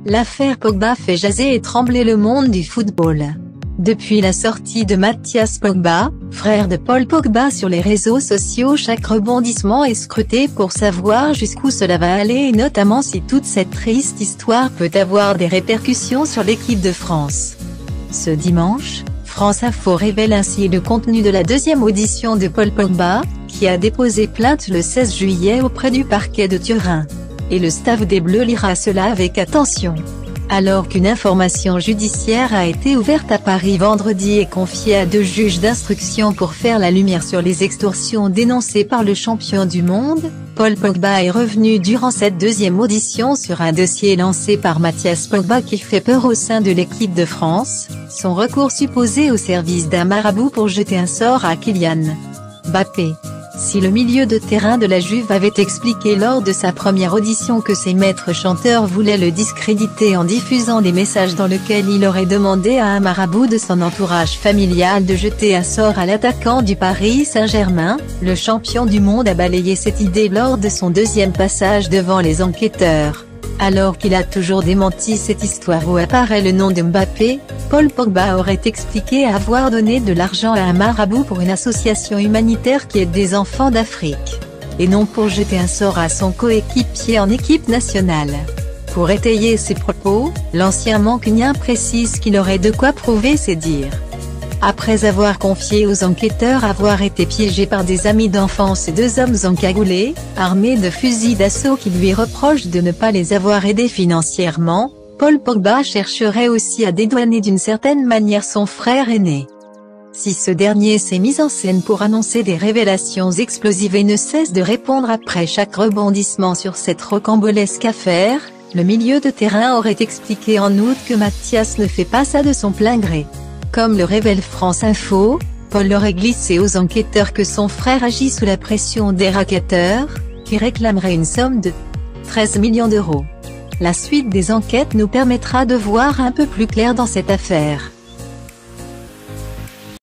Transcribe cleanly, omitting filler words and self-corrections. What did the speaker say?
L'affaire Pogba fait jaser et trembler le monde du football. Depuis la sortie de Mathias Pogba, frère de Paul Pogba sur les réseaux sociaux, chaque rebondissement est scruté pour savoir jusqu'où cela va aller et notamment si toute cette triste histoire peut avoir des répercussions sur l'équipe de France. Ce dimanche, France Info révèle ainsi le contenu de la deuxième audition de Paul Pogba, qui a déposé plainte le 16 juillet auprès du parquet de Turin. Et le staff des Bleus lira cela avec attention. Alors qu'une information judiciaire a été ouverte à Paris vendredi et confiée à 2 juges d'instruction pour faire la lumière sur les extorsions dénoncées par le champion du monde, Paul Pogba est revenu durant cette deuxième audition sur un dossier lancé par Mathias Pogba qui fait peur au sein de l'équipe de France, son recours supposé au service d'un marabout pour jeter un sort à Kylian Mbappé. Si le milieu de terrain de la Juve avait expliqué lors de sa première audition que ses maîtres chanteurs voulaient le discréditer en diffusant des messages dans lesquels il aurait demandé à un marabout de son entourage familial de jeter un sort à l'attaquant du Paris Saint-Germain, le champion du monde a balayé cette idée lors de son deuxième passage devant les enquêteurs. Alors qu'il a toujours démenti cette histoire où apparaît le nom de Mbappé, Paul Pogba aurait expliqué avoir donné de l'argent à un marabout pour une association humanitaire qui aide des enfants d'Afrique. Et non pour jeter un sort à son coéquipier en équipe nationale. Pour étayer ses propos, l'ancien mancunien précise qu'il aurait de quoi prouver ses dires. Après avoir confié aux enquêteurs avoir été piégé par des amis d'enfance et 2 hommes encagoulés, armés de fusils d'assaut qui lui reprochent de ne pas les avoir aidés financièrement, Paul Pogba chercherait aussi à dédouaner d'une certaine manière son frère aîné. Si ce dernier s'est mis en scène pour annoncer des révélations explosives et ne cesse de répondre après chaque rebondissement sur cette rocambolesque affaire, le milieu de terrain aurait expliqué en août que Mathias ne fait pas ça de son plein gré. Comme le révèle France Info, Paul aurait glissé aux enquêteurs que son frère agit sous la pression des racketteurs, qui réclameraient une somme de 13 millions d'euros. La suite des enquêtes nous permettra de voir un peu plus clair dans cette affaire.